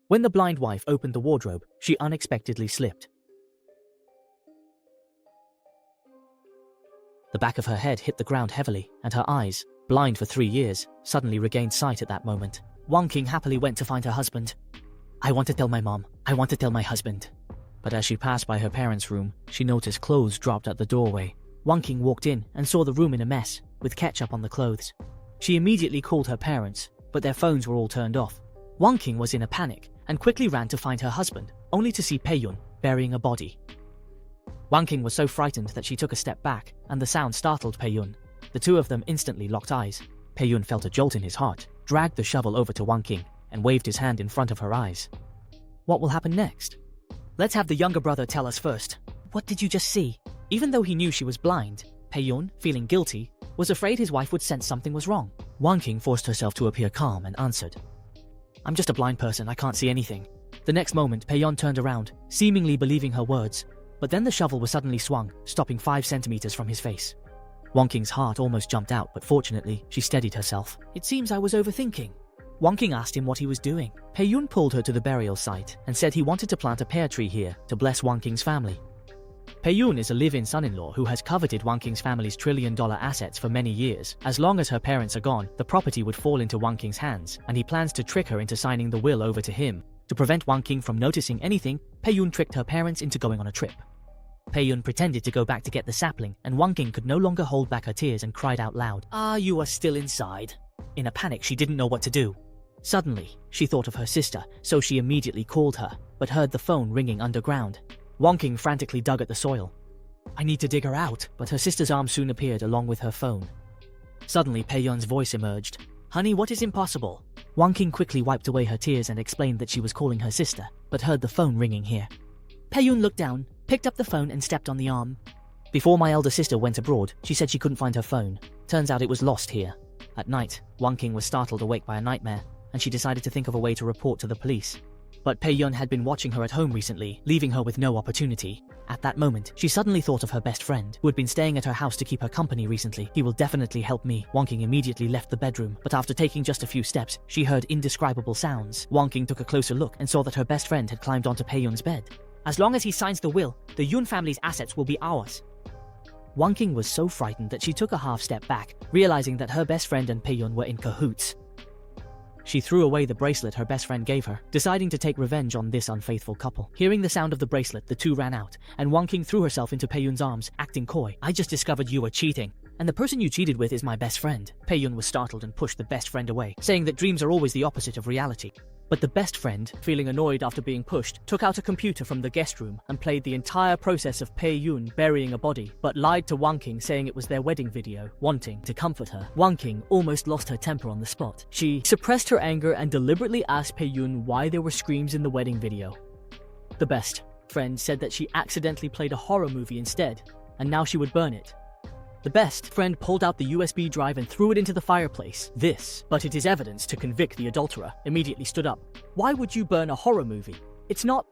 When the blind wife opened the wardrobe, she unexpectedly slipped. The back of her head hit the ground heavily, and her eyes, blind for 3 years, suddenly regained sight at that moment. Wang Qing happily went to find her husband. "I want to tell my mom. I want to tell my husband." But as she passed by her parents' room, she noticed clothes dropped at the doorway. Wang Qing walked in and saw the room in a mess, with ketchup on the clothes. She immediately called her parents, but their phones were all turned off. Wang Qing was in a panic and quickly ran to find her husband, only to see Pei-yun burying a body. Wang Qing was so frightened that she took a step back, and the sound startled Pei-yun. The two of them instantly locked eyes. Pei-yun felt a jolt in his heart, dragged the shovel over to Wang Qing, and waved his hand in front of her eyes. What will happen next? Let's have the younger brother tell us first. What did you just see? Even though he knew she was blind, Pei-yun, feeling guilty, was afraid his wife would sense something was wrong. Wang Qing forced herself to appear calm and answered, "I'm just a blind person, I can't see anything." The next moment, Pei-yun turned around, seemingly believing her words, but then the shovel was suddenly swung, stopping 5 centimeters from his face. Wang Qing's heart almost jumped out, but fortunately, she steadied herself. "It seems I was overthinking." Wang Qing asked him what he was doing. Pei-yun pulled her to the burial site and said he wanted to plant a pear tree here to bless Wang Qing's family. Pei-yun is a live-in son-in-law who has coveted Wang Qing's family's trillion-dollar assets for many years. As long as her parents are gone, the property would fall into Wang Qing's hands, and he plans to trick her into signing the will over to him. To prevent Wang Qing from noticing anything, Pei-yun tricked her parents into going on a trip. Pei-yun pretended to go back to get the sapling, and Wang Qing could no longer hold back her tears and cried out loud, "Ah, you are still inside." In a panic, she didn't know what to do. Suddenly, she thought of her sister, so she immediately called her, but heard the phone ringing underground. Wang Qing frantically dug at the soil. "I need to dig her out," but her sister's arm soon appeared along with her phone. Suddenly, Pei-yun's voice emerged. "Honey, what is impossible?" Wang Qing quickly wiped away her tears and explained that she was calling her sister, but heard the phone ringing here. Pei-yun looked down, picked up the phone and stepped on the arm. "Before my elder sister went abroad, she said she couldn't find her phone. Turns out it was lost here." At night, Wang Qing was startled awake by a nightmare, and she decided to think of a way to report to the police. But Pei-yun had been watching her at home recently, leaving her with no opportunity. At that moment, she suddenly thought of her best friend, who had been staying at her house to keep her company recently. "He will definitely help me." Wang Qing immediately left the bedroom, but after taking just a few steps, she heard indescribable sounds. Wang Qing took a closer look and saw that her best friend had climbed onto Pei-yun's bed. "As long as he signs the will, the Yun family's assets will be ours." Wang Qing was so frightened that she took a half step back, realizing that her best friend and Pei-yun were in cahoots. She threw away the bracelet her best friend gave her, deciding to take revenge on this unfaithful couple. Hearing the sound of the bracelet, the two ran out, and Wang Qing threw herself into Pei-yun's arms, acting coy. "I just discovered you were cheating, and the person you cheated with is my best friend." Pei-yun was startled and pushed the best friend away, saying that dreams are always the opposite of reality. But the best friend, feeling annoyed after being pushed, took out a computer from the guest room and played the entire process of Pei-yun burying a body, but lied to Wang Qing saying it was their wedding video, wanting to comfort her. Wang Qing almost lost her temper on the spot. She suppressed her anger and deliberately asked Pei-yun why there were screams in the wedding video. The best friend said that she accidentally played a horror movie instead, and now she would burn it. The best friend pulled out the USB drive and threw it into the fireplace. But it is evidence to convict the adulterer, immediately stood up. "Why would you burn a horror movie? It's not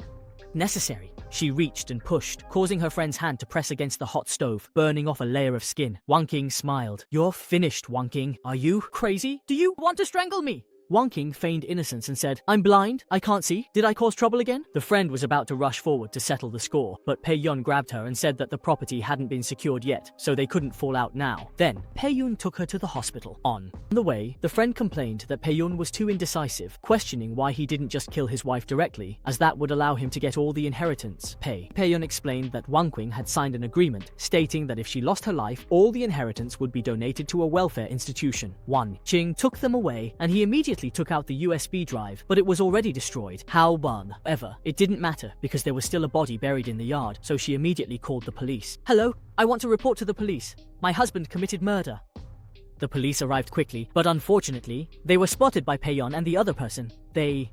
necessary." She reached and pushed, causing her friend's hand to press against the hot stove, burning off a layer of skin. Wang Qing smiled. "You're finished, Wang Qing. Are you crazy? Do you want to strangle me?" Wang Qing feigned innocence and said, "I'm blind, I can't see. Did I cause trouble again?" The friend was about to rush forward to settle the score, but Pei-yun grabbed her and said that the property hadn't been secured yet, so they couldn't fall out now. Then, Pei-yun took her to the hospital. On the way, the friend complained that Pei-yun was too indecisive, questioning why he didn't just kill his wife directly, as that would allow him to get all the inheritance. Pei-yun explained that Wang Qing had signed an agreement, stating that if she lost her life, all the inheritance would be donated to a welfare institution. Wang Qing took them away, and he immediately took out the USB drive, but it was already destroyed. However, it didn't matter because there was still a body buried in the yard, so she immediately called the police. "Hello, I want to report to the police. My husband committed murder." The police arrived quickly, but unfortunately, they were spotted by Pei-yun and the other person.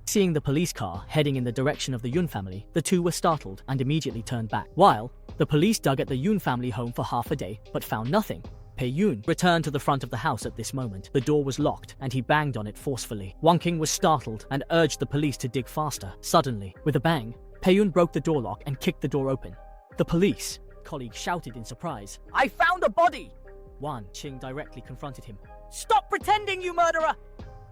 Seeing the police car heading in the direction of the Yun family, the two were startled and immediately turned back. While the police dug at the Yun family home for half a day, but found nothing. Pei-yun returned to the front of the house at this moment. The door was locked, and he banged on it forcefully. Wang Qing was startled and urged the police to dig faster. Suddenly, with a bang, Pei-yun broke the door lock and kicked the door open. The police colleague shouted in surprise, "I found a body!" Wang Qing directly confronted him. "Stop pretending, you murderer!"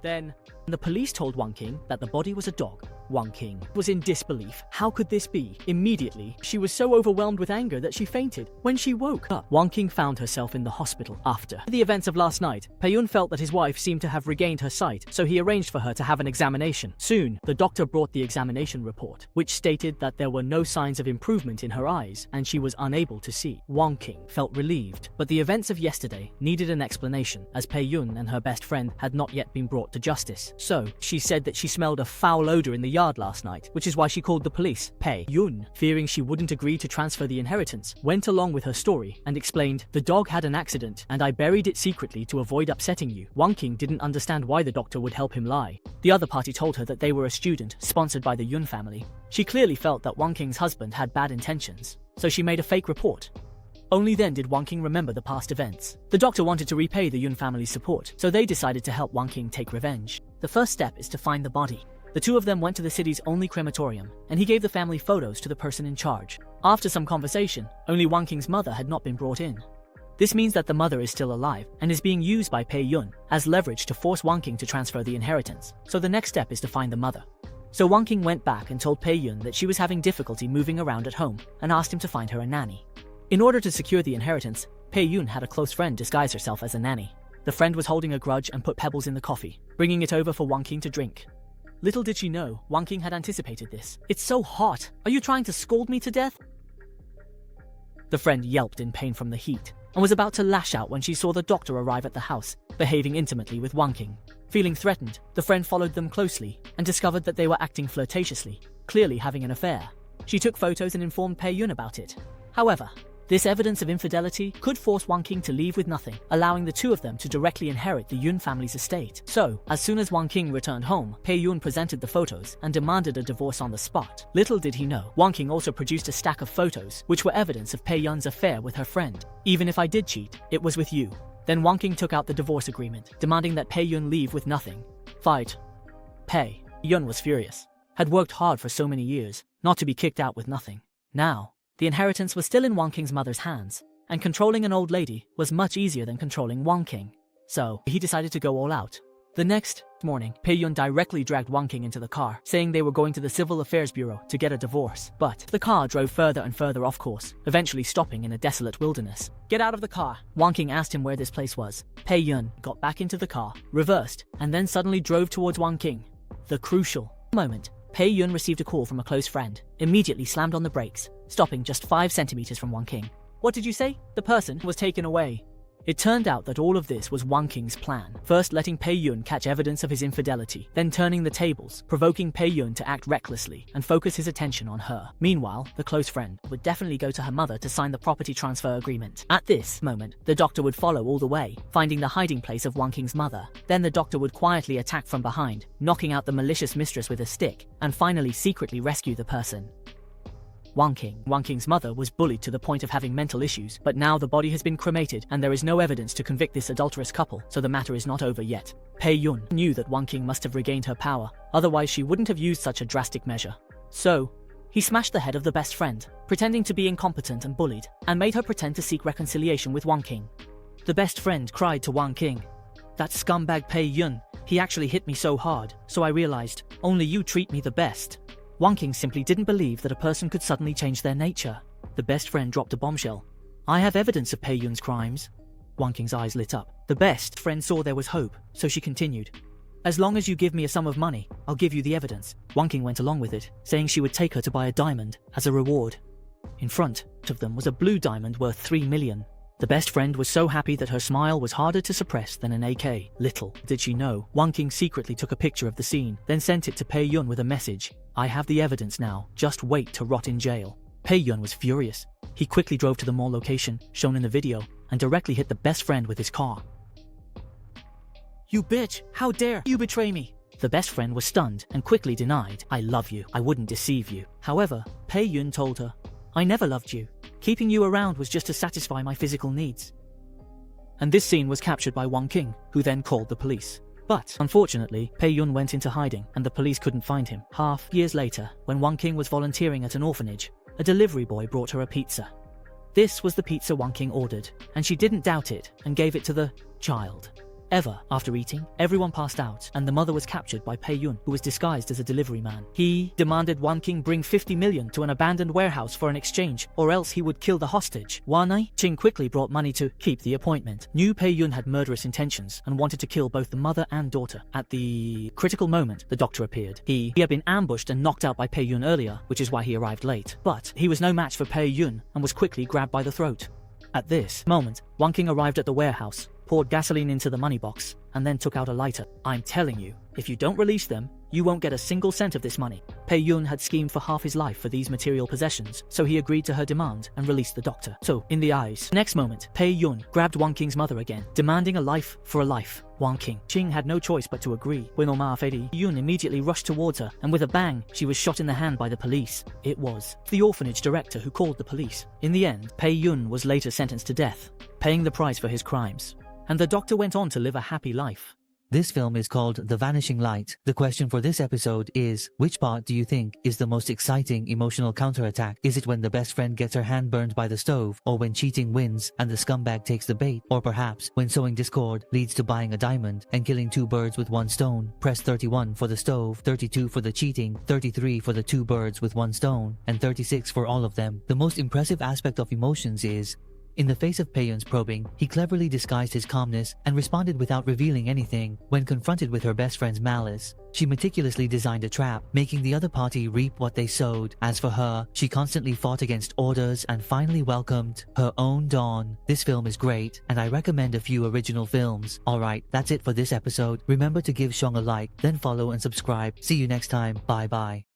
Then, the police told Wang Qing that the body was a dog. Wang King was in disbelief. How could this be? Immediately, she was so overwhelmed with anger that she fainted. When she woke up, Wang King found herself in the hospital. After the events of last night, Pei-yun felt that his wife seemed to have regained her sight, so he arranged for her to have an examination. Soon, the doctor brought the examination report, which stated that there were no signs of improvement in her eyes and she was unable to see. Wang King felt relieved, but the events of yesterday needed an explanation, as Pei-yun and her best friend had not yet been brought to justice. So, she said that she smelled a foul odor in the yard last night, which is why she called the police. Pei-yun, fearing she wouldn't agree to transfer the inheritance, went along with her story and explained, "The dog had an accident and I buried it secretly to avoid upsetting you." Wang King didn't understand why the doctor would help him lie. The other party told her that they were a student sponsored by the Yun family. She clearly felt that Wang King's husband had bad intentions, so she made a fake report. Only then did Wang King remember the past events. The doctor wanted to repay the Yun family's support, so they decided to help Wang King take revenge. The first step is to find the body. The two of them went to the city's only crematorium, and he gave the family photos to the person in charge. After some conversation, only Wang King's mother had not been brought in. This means that the mother is still alive and is being used by Pei-yun as leverage to force Wang King to transfer the inheritance. So the next step is to find the mother. So Wang King went back and told Pei-yun that she was having difficulty moving around at home and asked him to find her a nanny. In order to secure the inheritance, Pei-yun had a close friend disguise herself as a nanny. The friend was holding a grudge and put pebbles in the coffee, bringing it over for Wang King to drink. Little did she know, Wang King had anticipated this. "It's so hot. Are you trying to scold me to death?" The friend yelped in pain from the heat and was about to lash out when she saw the doctor arrive at the house, behaving intimately with Wang King. Feeling threatened, the friend followed them closely and discovered that they were acting flirtatiously, clearly having an affair. She took photos and informed Pei-yun about it. However, this evidence of infidelity could force Wang King to leave with nothing, allowing the two of them to directly inherit the Yun family's estate. So, as soon as Wang King returned home, Pei-yun presented the photos and demanded a divorce on the spot. Little did he know, Wang King also produced a stack of photos, which were evidence of Pei-yun's affair with her friend. "Even if I did cheat, it was with you." Then Wang King took out the divorce agreement, demanding that Pei-yun leave with nothing. Fight. Pei-yun was furious. Had worked hard for so many years, not to be kicked out with nothing. Now, the inheritance was still in Wang King's mother's hands, and controlling an old lady was much easier than controlling Wang King. So, he decided to go all out. The next morning, Pei-yun directly dragged Wang King into the car, saying they were going to the Civil Affairs Bureau to get a divorce. But the car drove further and further off course, eventually stopping in a desolate wilderness. "Get out of the car." Wang King asked him where this place was. Pei-yun got back into the car, reversed, and then suddenly drove towards Wang King. The crucial moment. Pei-yun received a call from a close friend, immediately slammed on the brakes, stopping just 5 centimeters from Wang King. "What did you say?" "The person was taken away." It turned out that all of this was Wang King's plan. First letting Pei-yun catch evidence of his infidelity, then turning the tables, provoking Pei-yun to act recklessly and focus his attention on her. Meanwhile, the close friend would definitely go to her mother to sign the property transfer agreement. At this moment, the doctor would follow all the way, finding the hiding place of Wang King's mother. Then the doctor would quietly attack from behind, knocking out the malicious mistress with a stick, and finally secretly rescue the person. Wang King's mother was bullied to the point of having mental issues, but now the body has been cremated and there is no evidence to convict this adulterous couple, so the matter is not over yet. Pei-yun knew that Wang King must have regained her power, otherwise she wouldn't have used such a drastic measure. So, he smashed the head of the best friend, pretending to be incompetent and bullied, and made her pretend to seek reconciliation with Wang King. The best friend cried to Wang King, "That scumbag Pei-yun, he actually hit me so hard, so I realized, only you treat me the best." Wang King simply didn't believe that a person could suddenly change their nature. The best friend dropped a bombshell. "I have evidence of Pei-yun's crimes." Wang King's eyes lit up. The best friend saw there was hope, so she continued, "As long as you give me a sum of money, I'll give you the evidence." Wang King went along with it, saying she would take her to buy a diamond as a reward. In front of them was a blue diamond worth 3 million. The best friend was so happy that her smile was harder to suppress than an AK. Little did she know, Wang King secretly took a picture of the scene, then sent it to Pei-yun with a message. "I have the evidence now, just wait to rot in jail." Pei-yun was furious. He quickly drove to the mall location, shown in the video, and directly hit the best friend with his car. "You bitch! How dare you betray me!" The best friend was stunned and quickly denied, "I love you, I wouldn't deceive you." However, Pei-yun told her, "I never loved you. Keeping you around was just to satisfy my physical needs." And this scene was captured by Wang King, who then called the police. But, unfortunately, Pei-yun went into hiding, and the police couldn't find him. Half years later, when Wang King was volunteering at an orphanage, a delivery boy brought her a pizza. This was the pizza Wang King ordered, and she didn't doubt it and gave it to the child. ever. After eating, everyone passed out, and the mother was captured by Pei Yun, who was disguised as a delivery man. He demanded Wan King bring 50 million to an abandoned warehouse for an exchange, or else he would kill the hostage. Wanai Ching quickly brought money to keep the appointment. Knew Pei Yun had murderous intentions and wanted to kill both the mother and daughter. At the critical moment, the doctor appeared. He had been ambushed and knocked out by Pei Yun earlier, which is why he arrived late. But he was no match for Pei Yun and was quickly grabbed by the throat. At this moment, Wan King arrived at the warehouse, poured gasoline into the money box, and then took out a lighter. I'm telling you, if you don't release them, you won't get a single cent of this money. Pei Yun had schemed for half his life for these material possessions, so he agreed to her demand and released the doctor. So, in the eyes. Next moment, Pei Yun grabbed Wan King's mother again, demanding a life for a life. Wan King Ching had no choice but to agree. When Pei Yun immediately rushed towards her, and with a bang, she was shot in the hand by the police. It was the orphanage director who called the police. In the end, Pei Yun was later sentenced to death, paying the price for his crimes. And the doctor went on to live a happy life. This film is called The Vanishing Light. The question for this episode is, which part do you think is the most exciting emotional counterattack? Is it when the best friend gets her hand burned by the stove, or when cheating wins and the scumbag takes the bait, or perhaps when sowing discord leads to buying a diamond and killing two birds with one stone? Press 31 for the stove, 32 for the cheating, 33 for the two birds with one stone, and 36 for all of them. The most impressive aspect of emotions is, in the face of Pei Yun's probing, he cleverly disguised his calmness and responded without revealing anything. When confronted with her best friend's malice, she meticulously designed a trap, making the other party reap what they sowed. As for her, she constantly fought against orders and finally welcomed her own dawn. This film is great, and I recommend a few original films. Alright, that's it for this episode. Remember to give Shong a like, then follow and subscribe. See you next time. Bye bye.